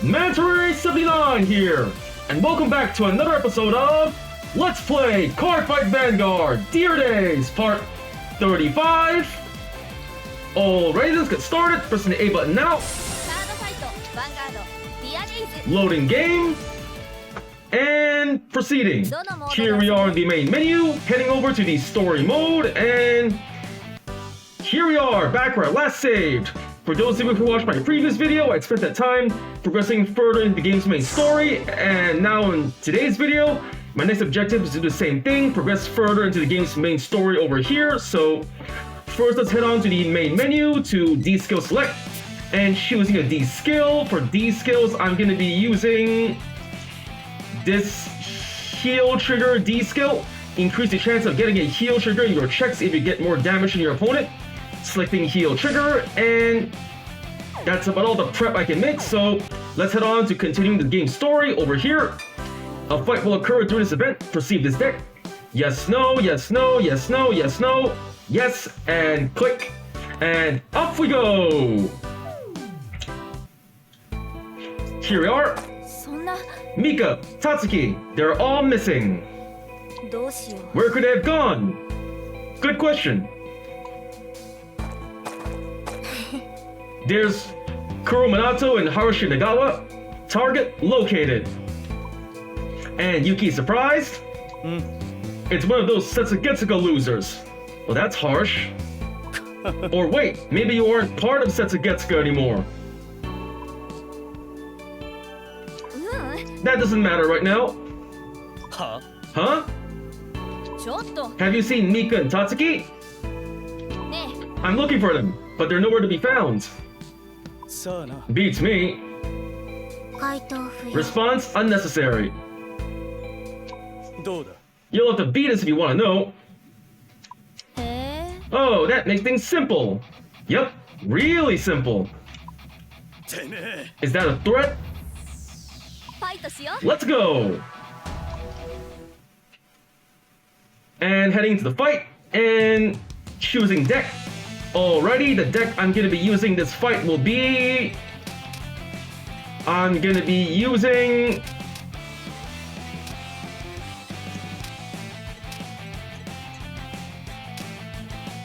Mandatory79 here, and welcome back to another episode of Let's Play Cardfight Vanguard Dear Days Part 35. Alright, let's get started. Pressing the A button now. Loading game. And proceeding. Here we are in the main menu, heading over to the story mode, and here we are, back where I last saved. For those of you who watched my previous video, I spent that time progressing further into the game's main story, and now in today's video, my next objective is to do the same thing, progress further into the game's main story over here. So first let's head on to the main menu to D-Skill Select, and choosing a D-Skill. For D-Skills, I'm going to be using this heal trigger D-Skill. Increase the chance of getting a heal trigger in your checks if you get more damage than your opponent. Selecting heal trigger, and that's about all the prep I can make, so let's head on to continuing the game story over here. A fight will occur during this event. Perceive this deck. Yes, no, yes, no, yes, no, yes, no, yes, and click, and off we go. Here we are. Mika, Tatsuki, they're all missing. Where could they have gone? Good question. There's Kuro Minato and Harushi Nagawa. Target located. And Yuki surprised? It's one of those Setsugetsuga losers. Well, that's harsh. Or wait, maybe you aren't part of Setsugetsuga anymore. That doesn't matter right now. Huh? Have you seen Mika and Tatsuki? I'm looking for them, but they're nowhere to be found. Beats me. Response unnecessary. You'll have to beat us if you want to know. Oh, that makes things simple. Yep, really simple. Is that a threat? Let's go. And heading into the fight and choosing deck. Alrighty, the deck I'm going to be using this fight will be... I'm going to be using...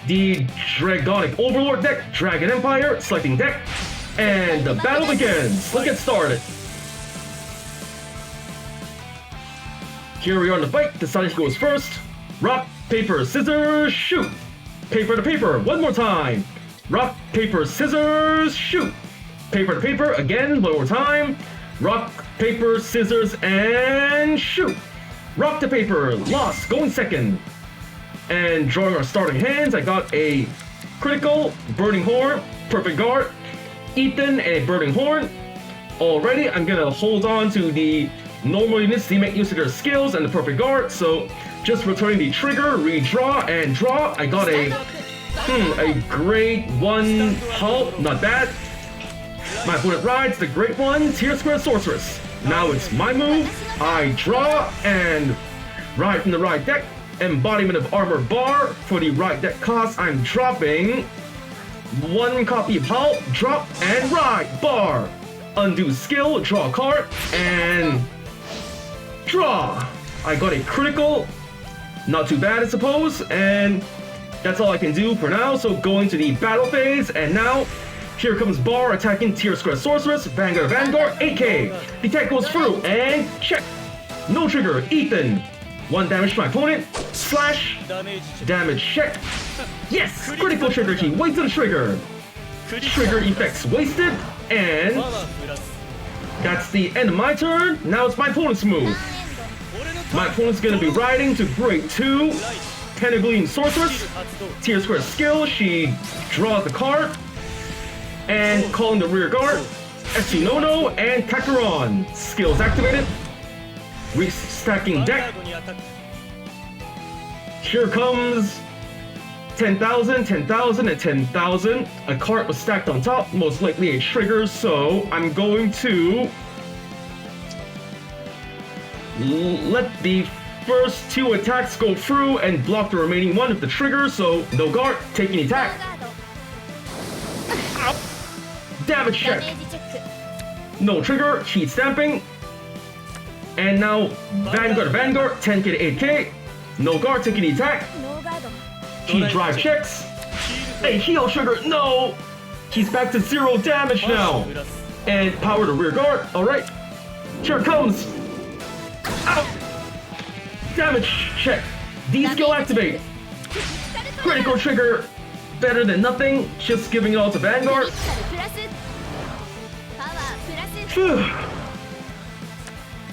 the Dragonic Overlord deck, Dragon Empire, selecting deck, and the battle begins. Let's get started. Here we are in the fight. Deciding who goes first. Rock, paper, scissors, shoot. Paper to paper, one more time. Rock, paper, scissors, shoot. Paper to paper, again, one more time. Rock, paper, scissors, and shoot. Rock to paper, lost, going second. And drawing our starting hands, I got a critical, burning horn, perfect guard, Ethan, and a burning horn. Already, I'm gonna hold on to the normal units to make use of their skills and the perfect guard, so just returning the trigger, redraw, and draw. I got a grade 1 hull, not bad. My opponent rides the great one, tier square sorceress. Now it's my move. I draw and ride from the ride deck. Embodiment of armor bar. For the ride deck cost, I'm dropping 1 copy of hull, drop, and ride bar. Undo skill, draw a card, and draw. I got a critical. Not too bad, I suppose, and that's all I can do for now. So going to the battle phase, and now here comes Bar attacking tier square sorceress, Vanguard, 8k. The attack goes through, and check. No trigger, Ethan. 1 damage to my opponent. Slash. Damage check. Yes, critical trigger key. Wasted a trigger. Trigger effects wasted, and that's the end of my turn. Now it's my opponent's move. My opponent's gonna be riding to grade 2, Pentagleam Sorceress, tier square skill, she draws the card, and calling the rear guard, Etsunono, and Kakuron. Skills activated, restacking deck. Here comes 10,000, 10,000, and 10,000. A card was stacked on top, most likely a trigger, so I'm going to let the first 2 attacks go through and block the remaining 1 with the trigger, so no guard, taking attack. Damage check. No trigger, heat stamping. And now Vanguard, 10k to 8k. No guard, taking the attack. Heat drive checks. A heal trigger, no! He's back to 0 damage now. And power to rear guard, alright. Here it comes. Ow! Damage check. D-skill activate. Critical trigger. Better than nothing. Just giving it all to Vanguard. Phew.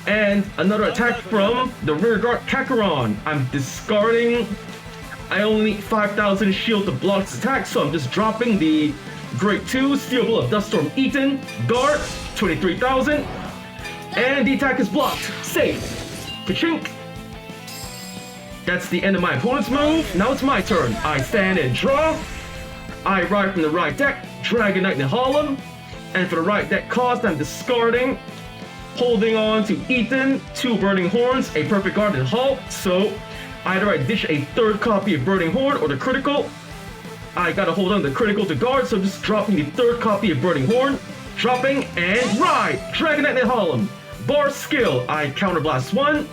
And another attack from the rear guard Kakarot. I'm discarding. I only need 5,000 shield to block this attack, so I'm just dropping the Grade 2 Steel Ball of Duststorm Eaton. Guard, 23,000. And the attack is blocked. Safe. Ka-chink. That's the end of my opponent's move. Now it's my turn. I stand and draw. I ride from the right deck, Dragon Knight Nehalem. And for the right deck cost, I'm discarding. Holding on to Ethan, 2 Burning Horns, a Perfect Guard and Halt. So either I dish a 3rd copy of Burning Horn or the critical. I gotta hold on to the critical to guard, so I'm just dropping the 3rd copy of Burning Horn. Dropping and ride! Dragon Knight Nehalem. Bar skill, I counterblast 1.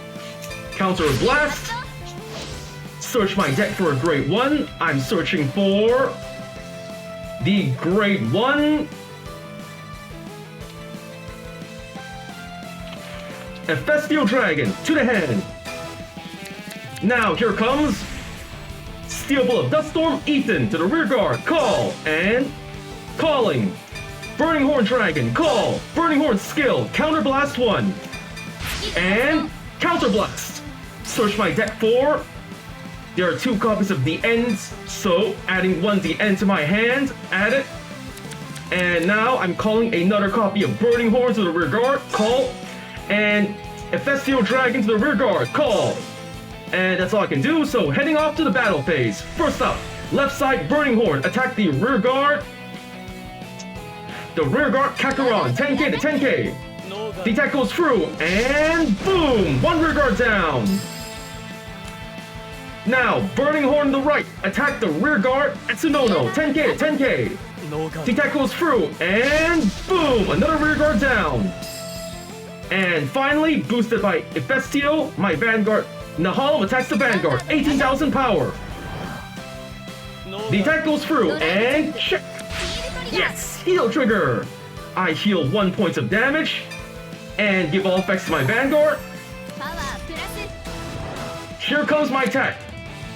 Counter blast. Search my deck for a Grade 1. I'm searching for the Grade 1. Hephaestio Dragon to the hand. Now here comes Steel Ball of Duststorm Ethan to the rear guard. Call and calling. Burning Horn Dragon. Call. Burning Horn skill. Counterblast 1. And counterblast. Search my deck for. There are 2 copies of the ends, so adding 1 the end to my hand. Add it. And now I'm calling another copy of Burning Horn to the rear guard. Call. And Hephaestio Dragon to the rear guard. Call. And that's all I can do, so heading off to the battle phase. First up, left side Burning Horn. Attack the rear guard. The rear guard Kakarot. 10k to 10k. The attack goes through, and boom! 1 rear guard down. Now, Burning Horn on the right. Attack the rear guard Etsunono. 10k to 10k. The attack goes through, and boom! Another rear guard down. And finally, boosted by Hephaestio, my Vanguard Nehalem attacks the Vanguard, 18,000 power. The attack goes through, and check. Yes, heal trigger. I heal 1 point of damage, and give all effects to my Vanguard. Here comes my attack.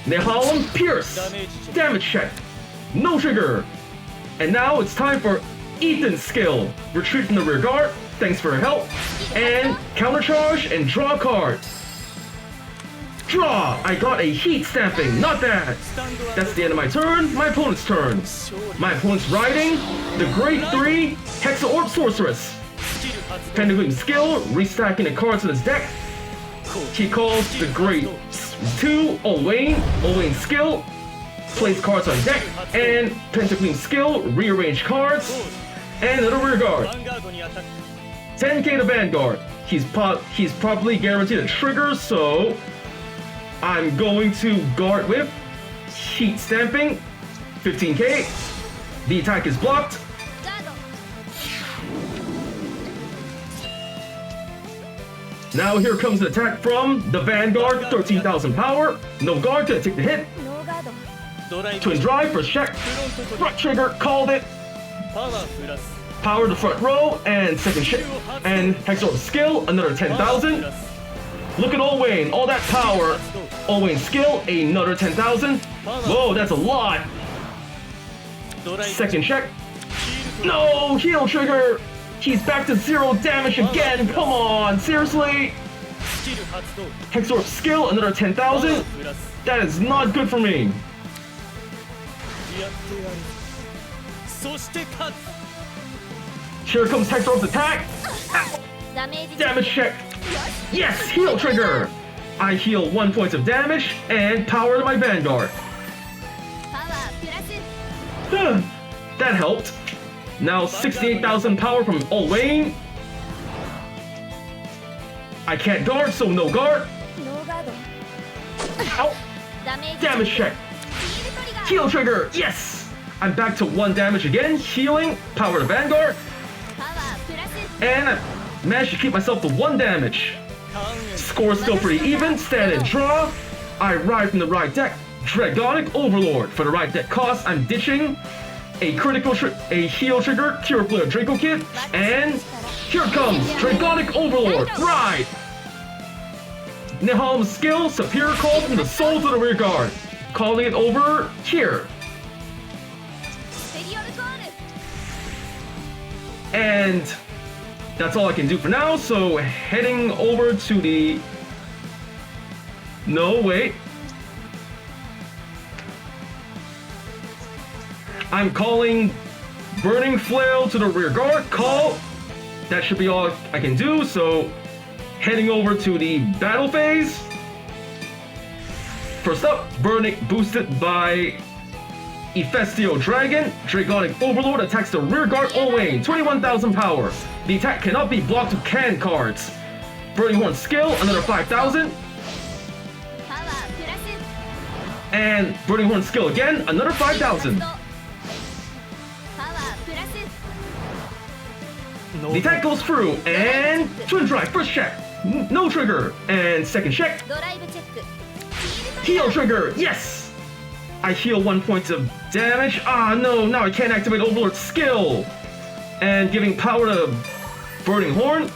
Nehalem Pierce. Damage check. No trigger. And now it's time for Ethan's skill. Retreat from the rear guard. Thanks for your help. And countercharge and draw a card. Draw! I got a heat stamping. Not bad. That's the end of my turn. My opponent's turn. My opponent's riding the Grade 3 Hexa Orb Sorceress. Pentagleam skill, restacking the cards in his deck. He calls the Grade 2 Olwain skill, place cards on deck, and Pentagleam skill, rearrange cards, and another rear guard. 10k to Vanguard. He's probably guaranteed a trigger, so I'm going to guard with Heat Stamping, 15k. The attack is blocked. Now here comes an attack from the Vanguard, 13,000 power. No guard, gonna take the hit. Twin drive, first check. Front trigger, called it. Power to front row, and second check. And Hexa Orb skill, another 10,000. Look at Olwain, all that power. Olwain skill, another 10,000. Whoa, that's a lot. Second check. No, heal trigger. He's back to 0 damage again. Come on, seriously? Hexa Orb skill, another 10,000. That is not good for me. Here comes Hexa Orb's attack. Ow. Damage check. Yes, heal trigger. I heal 1 point of damage and power to my Vanguard. That helped. Now 68,000 power from Olwain. I can't guard, so no guard. Ow. Damage check. Heal trigger. Yes. I'm back to 1 damage again. Healing. Power to Vanguard. And I managed to keep myself to 1 damage. Score still pretty even, stand and draw. I ride from the right deck, Dragonic Overlord. For the right deck cost, I'm ditching a heal trigger, Cure Flare Draco Kit, and here comes Dragonic Overlord, ride! Nehalm's skill, Superior Call from the soul to the rear guard. Calling it over here. And that's all I can do for now, so heading over to the... No, wait. I'm calling Burning Flail to the rear guard, call. That should be all I can do, so heading over to the battle phase. First up, Burning boosted by Ephestio Dragon. Dragonic Overlord attacks the rear guard Owain, 21,000 power. The attack cannot be blocked with canned cards. Burning Horn skill, another 5,000. And Burning Horn skill again, another 5,000. The attack goes through, and Twin Drive, first check, no trigger, and second check, heal trigger, yes! I heal 1 point of damage, no, now I can't activate Overlord's skill, and giving power to Burning Horn,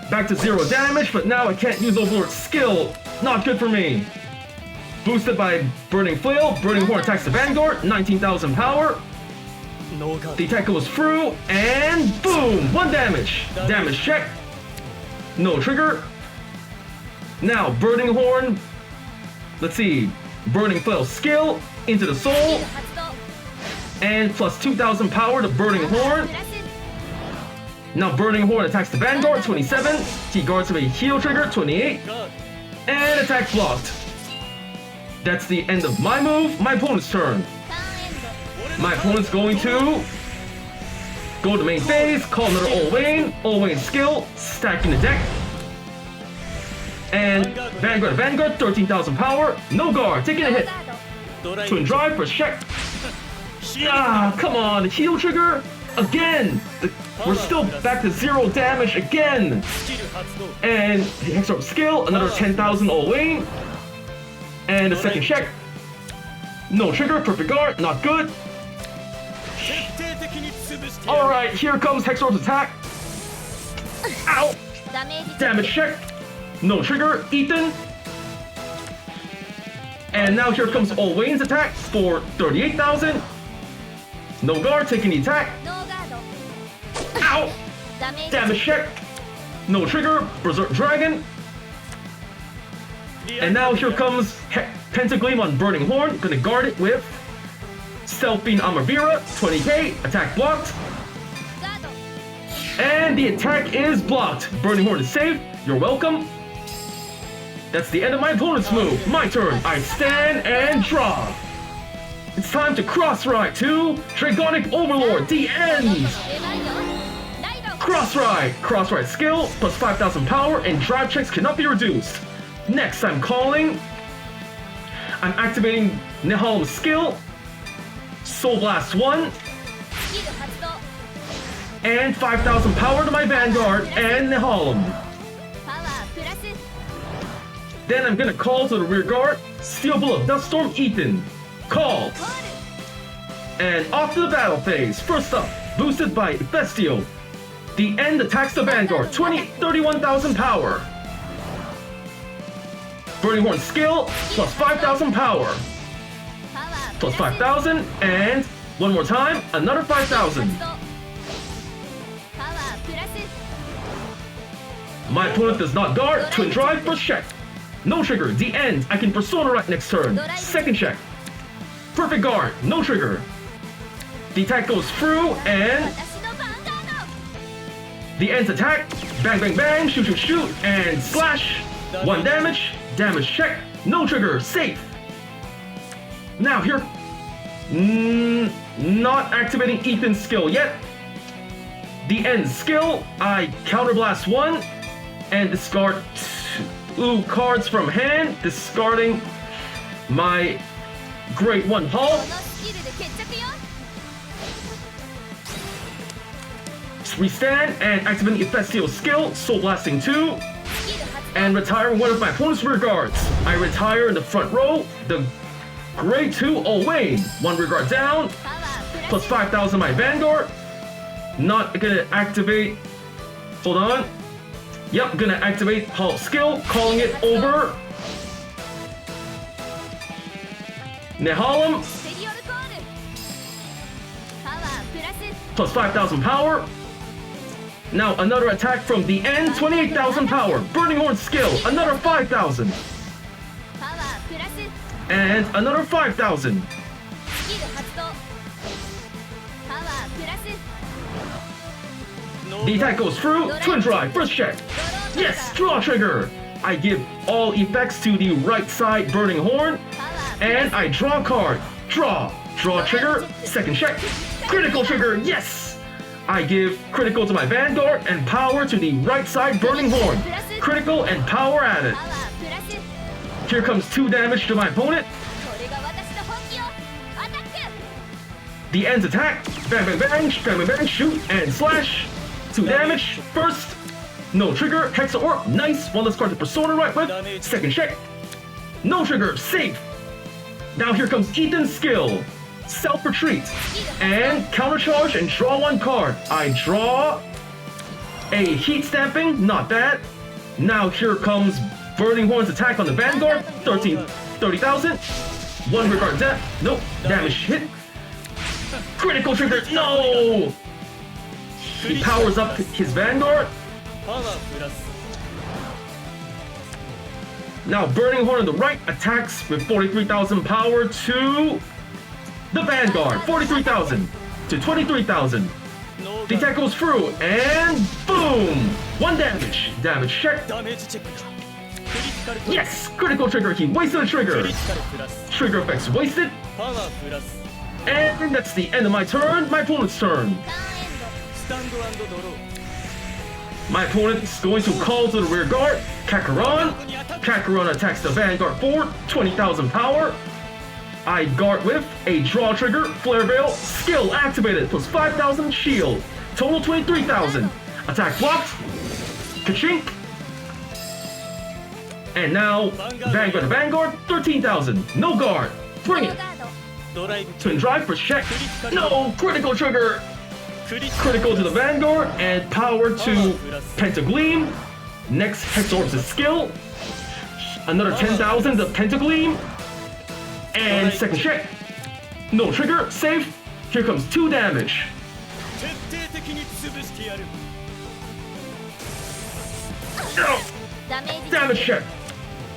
back to 0 damage, but now I can't use Overlord's skill, not good for me. Boosted by Burning Flail, Burning Horn attacks the Vanguard, 19,000 power. The attack goes through, and boom! 1 damage. Damage check. No trigger. Now, Burning Horn. Let's see. Burning Flail skill into the soul. And plus 2,000 power to Burning Horn. Now, Burning Horn attacks the Vanguard, 27. He guards with a heal trigger, 28. And attack blocked. That's the end of my move. My opponent's turn. My opponent's going to go to the main phase, call another Owain. Owain skill, stacking the deck. And Vanguard, 13,000 power, no guard, taking a hit. Twin Drive, first check. Come on, heal trigger, again. We're still back to 0 damage again. And the Hexorb skill, another 10,000 Owain. And the second check. No trigger, perfect guard, not good. Alright, here comes Hexorb's attack. Ow! Damage check. No trigger, Ethan. And now here comes Owain's attack for 38,000. No guard, taking the attack. Ow! Damage check. No trigger, Berserk Dragon. And now here comes Pentagleam on Burning Horn. Gonna guard it with Stealth Fiend Amavira, 20k, attack blocked. And the attack is blocked. Burning Horn is safe. You're welcome. That's the end of my opponent's move. My turn. I stand and draw. It's time to cross ride to Dragonic Overlord. The end. Cross ride. Cross ride skill plus 5,000 power and drive checks cannot be reduced. Next, I'm activating Nehalm's skill. Soul Blast 1. And 5,000 power to my Vanguard and Nehalm. Then I'm gonna call to the rear guard, Steel Bullet, Duststorm, Ethan. Call. And off to the battle phase. First up, boosted by Ephestio. The end attacks the Vanguard, 31,000 power. Burning Horn skill, plus 5,000 power. Plus 5,000, and one more time, another 5,000. My opponent does not guard, Twin Drive, first check. No trigger, the end, I can Persona right next turn. Second check. Perfect guard, no trigger. The attack goes through, and the end's attack, bang bang bang, shoot shoot shoot, and slash. 1 damage, damage check, no trigger, safe. Now here, not activating Ethan's skill yet. The end skill, I counterblast 1 and discard 2 cards from hand, discarding my Great One Hull. restand and activate Ephesio's skill, Soul Blasting 2, and retire one of my opponent's rear guards. I retire in the front row, the Grade 2 Owain, 1 rear guard down, plus 5,000 my Vanguard. Not gonna activate, hold on. Yep, gonna activate Halt skill, calling it over. Nehalem, plus 5,000 power. Now another attack from the end, 28,000 power. Burning Horn skill, another 5,000. And another 5,000. The attack goes through, Twin Drive, first check. Yes, draw trigger. I give all effects to the right side Burning Horn, and I draw a card. Draw trigger, second check. Critical trigger, yes. I give critical to my Vanguard and power to the right side Burning Horn. Critical and power added. Here comes 2 damage to my opponent. The end's attack. Bang, bang, bang, bang, bang, bang, shoot, and slash. 2 damage. First, no trigger, Hexa Orb, nice. 1 less card to Persona right with. Second check. No trigger, safe. Now here comes Ethan's skill. Self-retreat. And countercharge and draw 1 card. I draw a Heat Stamping, not bad. Now here comes Burning Horn's attack on the Vanguard. 30,000. 1 regard death. Nope. Damage hit. Critical trigger. No! He powers up his Vanguard. Now Burning Horn on the right attacks with 43,000 power to the Vanguard. 43,000 to 23,000. The attack goes through and boom! 1 damage. Damage check. Yes! Critical trigger. He wasted a trigger. Trigger effects wasted. And that's the end of my turn. My opponent's turn. My opponent is going to call to the rear guard. Kakarot. Kakarot attacks the Vanguard forward. 20,000 power. I guard with a draw trigger. Flare Veil. Skill activated. Plus 5,000 shield. Total 23,000. Attack blocked. Kachink. And now Vanguard to Vanguard. 13,000. No guard. Bring it. Twin Drive for check. No! Critical trigger! Critical to the Vanguard and power to Pentagleam. Next, Hexa Orb's skill. Another 10,000 to Pentagleam. And second check. No trigger, safe. Here comes 2 damage. No! Damage check.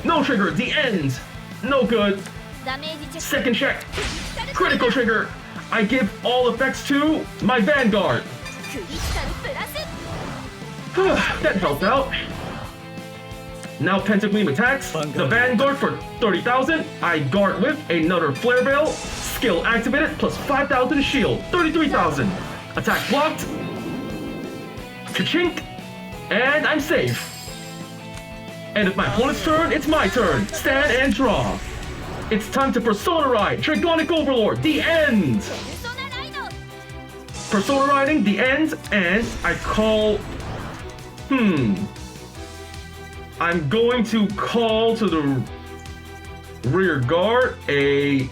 No trigger, the end. No good. Second check. Critical trigger. I give all effects to my Vanguard. That helped out. Now Pentagleam attacks the Vanguard for 30,000. I guard with another Flare Veil. Skill activated plus 5,000 shield. 33,000. Attack blocked. Kachink. And I'm safe. And if my opponent's turn, it's my turn. Stand and draw. It's time to Persona Ride, Dragonic Overlord, the end! Persona Riding, the end, and I call... I'm going to call to the rear guard a...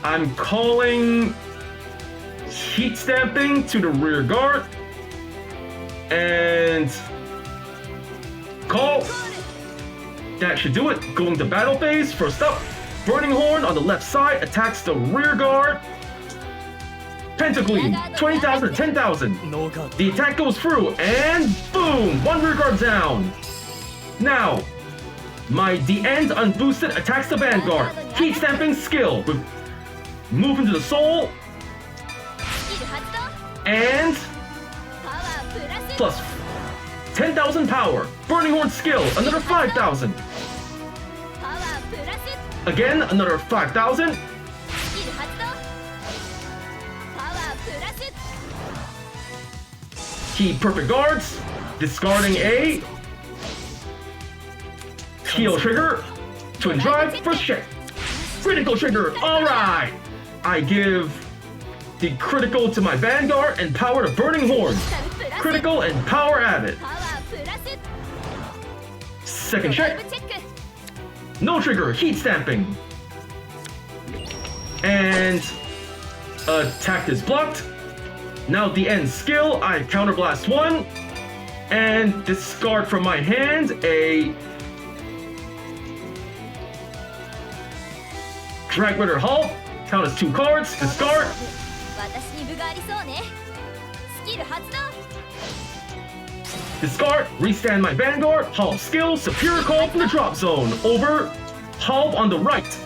I'm calling Heat Stamping to the rear guard, and... Call! That should do it. Going to battle phase. First up, Burning Horn on the left side attacks the rear guard. Pentagleam, 20,000 to 10,000. The attack goes through and boom! 1 rear guard down. Now, my the end unboosted attacks the Vanguard. Heat Stamping skill with move into the soul. And plus 10,000 power. Burning Horn skill, another 5,000. Again, another 5,000. He perfect guards, discarding a heal trigger. Twin Drive, first check. Critical trigger, alright. I give the critical to my Vanguard and power to Burning Horn. Critical and power added. Second check. No trigger, heat stamping. And attack is blocked. Now the end skill, I counterblast 1 and discard from my hand a Drag Rider Halt. Count as 2 cards, discard. Discard, restand my Vanguard, Halve skill, Superior Call from the drop zone. Over, Halve on the right.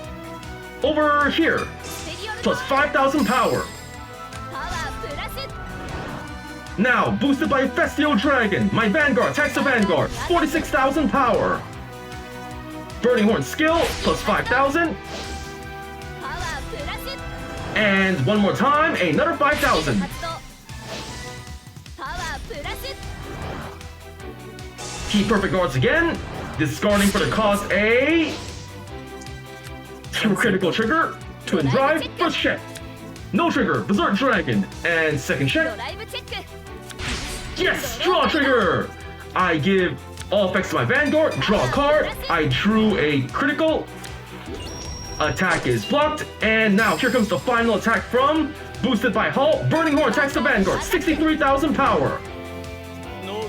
Over here, plus 5,000 power. Now, boosted by Festio Dragon, my Vanguard attacks the Vanguard, 46,000 power. Burning Horn skill, plus 5,000. And one more time, another 5,000. Keep perfect guards again, discarding for the cost a critical trigger, twin drive, first check. No trigger, Berserk Dragon, and second check. Yes, draw trigger! I give all effects to my Vanguard, draw a card, I drew a critical. Attack is blocked, and now here comes the final attack from boosted by Halt. Burning Horn attacks the Vanguard, 63,000 power.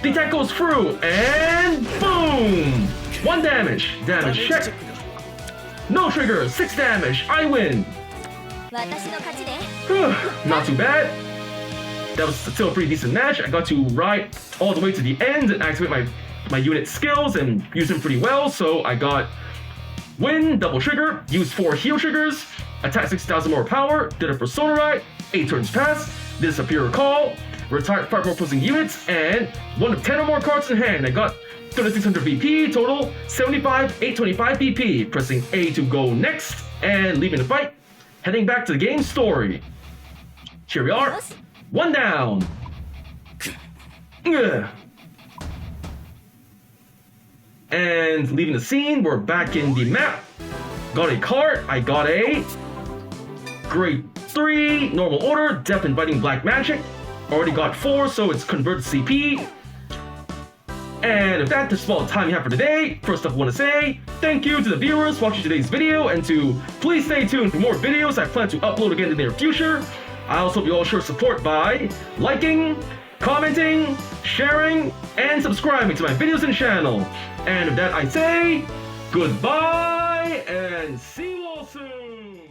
The attack goes through, and boom! 1 damage. Damage check. No trigger, 6 damage. I win. Not too bad. That was still a pretty decent match. I got to ride all the way to the end and activate my unit skills and use them pretty well. So I got win, double trigger, use 4 heal triggers, attack 6,000 more power, did a Persona Ride, 8 turns pass, did a Superior Call, retired 5 more opposing units, and 1 of 10 or more cards in hand. I got 3,600 BP, total 75,825 BP. Pressing A to go next, and leaving the fight, heading back to the game story. Here we are, 1 down. And leaving the scene, we're back in the map. Got a card, I got a grade 3, normal order, Death Inviting Black Magic. Already got 4, so it's converted to CP. And with that, this is all the time we have for today. First up, I want to say thank you to the viewers watching today's video, and to please stay tuned for more videos I plan to upload again in the near future. I also hope you all show support by liking, commenting, sharing, and subscribing to my videos and channel. And with that, I say goodbye and see you all soon.